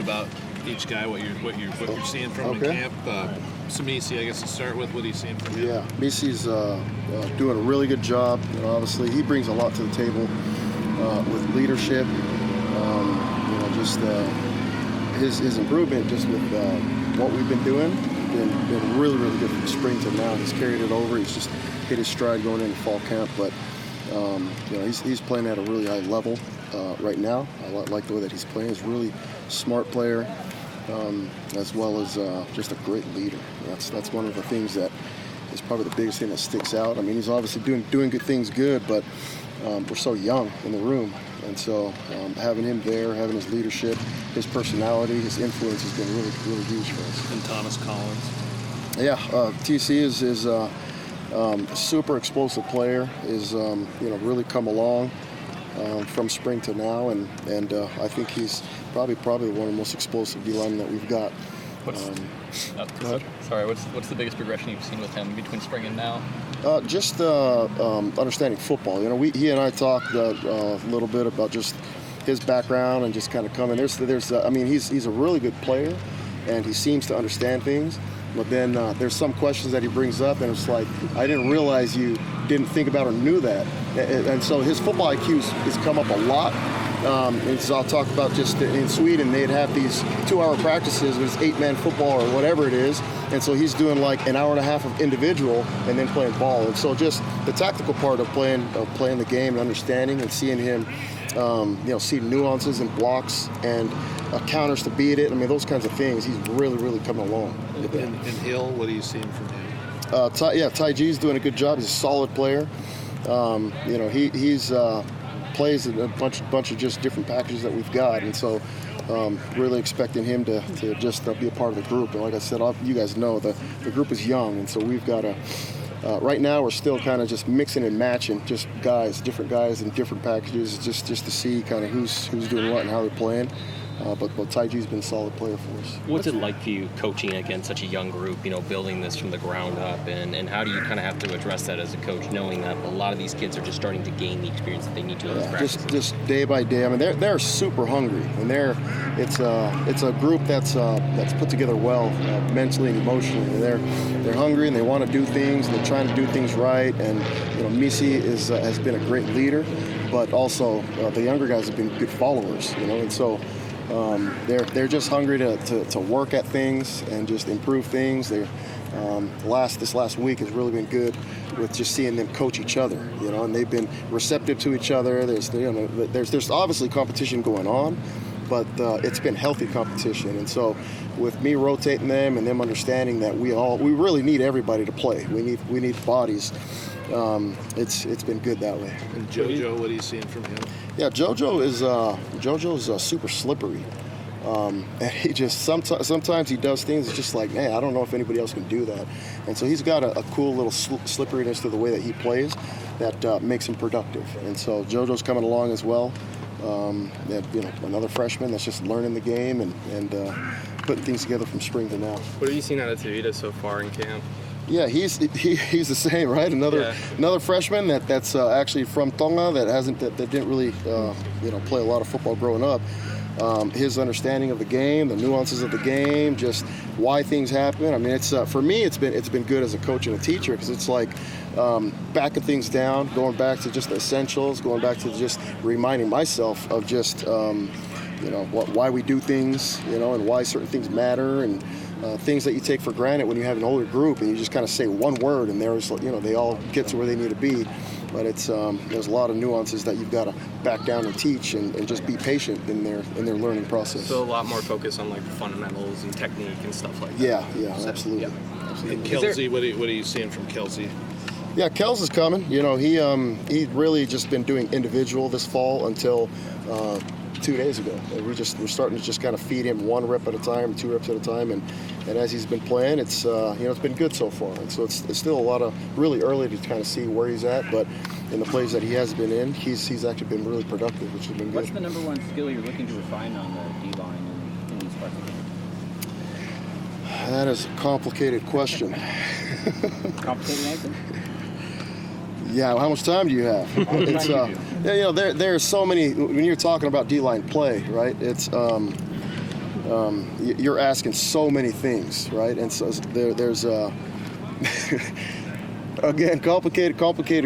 about each guy, what you're seeing from him in camp. Samisi, I guess to start with, what are you seeing from him? Yeah, Misi's doing a really good job. Obviously, he brings a lot to the table with leadership. Just his improvement, just with what we've been doing, been really, really good from spring to now. He's carried it over. He's just hit his stride going into fall camp, but he's playing at a really high level right now. I like the way that he's playing. He's a really smart player. As well as just a great leader. That's one of the things that is probably the biggest thing that sticks out. I mean, he's obviously doing good things good, but we're so young in the room. And so having him there, having his leadership, his personality, his influence has been really, really huge for us. And Thomas Collins. Yeah, TC is a super explosive player, is really come along from spring to now, and I think he's probably one of the most explosive D linemen that we've got. What's the biggest progression you've seen with him between spring and now? Just understanding football. He and I talked a little bit about just his background and just kind of coming. He's a really good player, and he seems to understand things. But then there's some questions that he brings up, and it's like, I didn't realize you didn't think about or knew that. And so his football IQ has come up a lot. And so I'll talk about just in Sweden, they'd have these 2-hour practices with 8-man football or whatever it is. And so he's doing like an hour and a half of individual and then playing ball. And so just the tactical part of playing the game and understanding and seeing him, see nuances and blocks and counters to beat it. I mean, those kinds of things. He's really, really coming along. And Hill, what are you seeing from him? Ty G's doing a good job. He's a solid player. He's plays in a bunch of just different packages that we've got, and so really expecting him to just be a part of the group. And like I said, you guys know the group is young, and so we've got right now we're still kind of just mixing and matching just different guys in different packages, just to see kind of who's doing what and how they're playing. But Tai G's been a solid player for us. What's it like for you coaching against such a young group, building this from the ground up, and how do you kind of have to address that as a coach, knowing that a lot of these kids are just starting to gain the experience that they need to in these practices? Just day by day. I mean, they're super hungry, and it's a group that's put together well, mentally and emotionally. And they're hungry and they want to do things. And they're trying to do things right. And Misi has been a great leader, but also the younger guys have been good followers. And so. They're just hungry to work at things and just improve things. This last week has really been good with just seeing them coach each other, and they've been receptive to each other. There's obviously competition going on, but it's been healthy competition. And so with me rotating them and them understanding that we really need everybody to play. We need bodies. It's been good that way. And JoJo, what are you seeing from him? Yeah, JoJo's super slippery. And he just sometimes he does things. It's just like, man, I don't know if anybody else can do that. And so he's got a cool little slipperiness to the way that he plays that makes him productive. And so JoJo's coming along as well. Another freshman that's just learning the game and putting things together from spring to now. What have you seen out of Tavita so far in camp? Yeah, he's the same, right? Another freshman that's actually from Tonga that didn't really play a lot of football growing up. His understanding of the game, the nuances of the game, just why things happen. I mean, it's for me, it's been good as a coach and a teacher because it's like backing things down, going back to just the essentials, going back to just reminding myself of just why we do things, and why certain things matter and. Things that you take for granted when you have an older group and you just kind of say one word and they all get to where they need to be. But there's a lot of nuances that you've got to back down and teach and just be patient in their learning process. So a lot more focus on like the fundamentals and technique and stuff like that. Yeah, absolutely. Yeah. Absolutely. And Kelsey, what are you seeing from Kelsey? Yeah, Kels is coming. He really just been doing individual this fall until 2 days ago. And we're starting to just kind of feed him 1 rep at a time, 2 reps at a time, and as he's been playing, it's been good so far. And so it's still a lot of really early to kind of see where he's at, but in the plays that he has been in, he's actually been really productive, which has been good. What's the number one skill you're looking to refine on the D-line in these parts of the game? That is a complicated question. Complicated answer? Yeah, how much time do you have? It's there's so many when you're talking about D-line play, right? It's you're asking so many things, right? And so there's again, complicated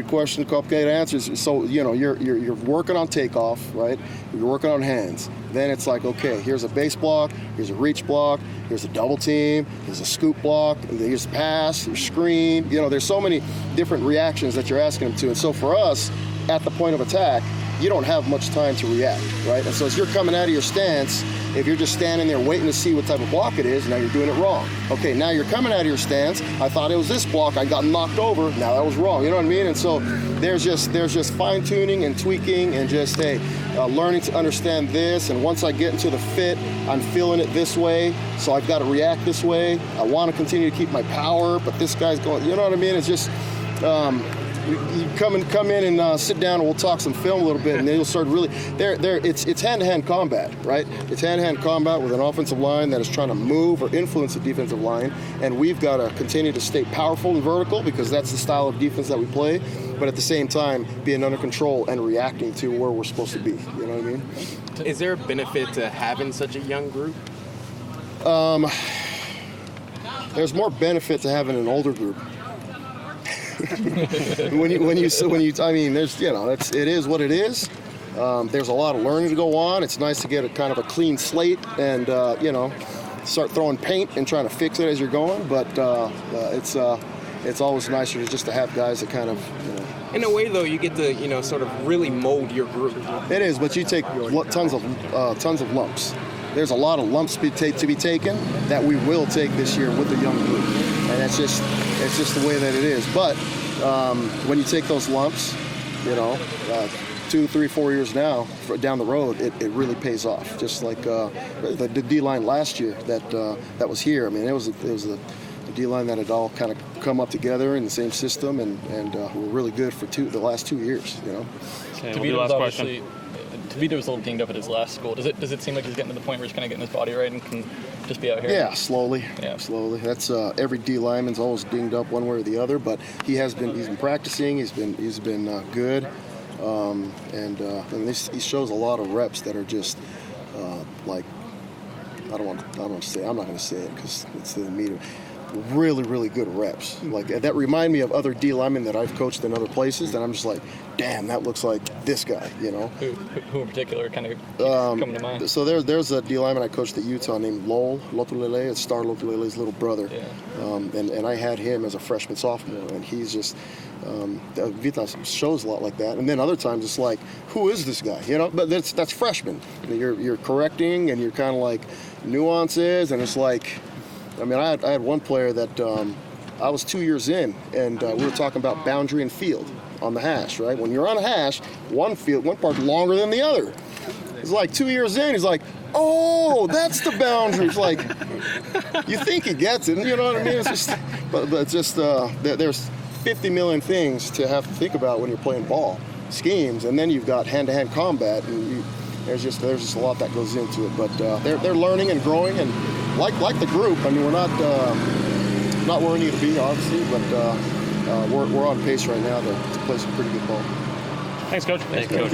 question, complicated answers. So you're working on takeoff, right? You're working on hands. Then it's like, okay, here's a base block, here's a reach block, here's a double team, here's a scoop block, here's a pass, here's screen. There's so many different reactions that you're asking them to. And so for us, at the point of attack, you don't have much time to react, right? And so as you're coming out of your stance, if you're just standing there waiting to see what type of block it is, now you're doing it wrong. Okay, now you're coming out of your stance. I thought it was this block. I got knocked over. Now that was wrong. You know what I mean? And so there's just fine tuning and tweaking and just learning to understand this. And once I get into the fit, I'm feeling it this way, so I've got to react this way. I want to continue to keep my power, but this guy's going. You know what I mean? It's just. You come in and sit down and we'll talk some film a little bit, and then you'll start really it's hand-to-hand combat, right? It's hand-to-hand combat with an offensive line that is trying to move or influence the defensive line, and we've got to continue to stay powerful and vertical because that's the style of defense that we play, but at the same time being under control and reacting to where we're supposed to be. You know what I mean? Is there a benefit to having such a young group? There's more benefit to having an older group. when you I mean, there's it is what it is. There's a lot of learning to go on. It's nice to get a kind of a clean slate and start throwing paint and trying to fix it as you're going. But it's always nicer just to have guys that kind of In a way, though, you get to sort of really mold your group. It is, but you take tons of lumps. There's a lot of lumps to be taken that we will take this year with the young group, and it's just the way that it is. But when you take those lumps, 2, 3, 4 years now down the road, it really pays off. Just like the D-line last year that was here. I mean, it was a D-line that had all kind of come up together in the same system, and were really good for the last 2 years. Okay, last question. Tavita was a little dinged up at his last school. Does it seem like he's getting to the point where he's kind of getting his body right and can just be out here? Yeah, slowly. Yeah. Slowly. That's every D lineman's always dinged up one way or the other, but he's been practicing. He's been good, and he shows a lot of reps that are just like I'm not going to say it because it's the meter. Really, really good reps. Like that remind me of other D linemen that I've coached in other places. That I'm just like, damn, that looks like this guy. Who in particular kind of coming to mind? So there's a D lineman I coached at Utah named Lowell Lotulele. It's Star Lotulele's little brother. Yeah. And I had him as a freshman, sophomore, and he's just Vita shows a lot like that. And then other times it's like, who is this guy? But that's freshman. You're correcting and you're kind of like nuances, and it's like. I mean, I had one player that I was 2 years in, and we were talking about boundary and field on the hash, right? When you're on a hash, one part's longer than the other. It's like 2 years in, he's like, oh, that's the boundary. It's like, you think he gets it, you know what I mean? It's just, but it's just, there's 50 million things to have to think about when you're playing ball, schemes, and then you've got hand-to-hand combat, and there's just a lot that goes into it. But they're learning and growing, and like the group. I mean, we're not where we need to be, obviously, but we're on pace right now to play some pretty good ball. Thanks, Coach. Thanks, Coach.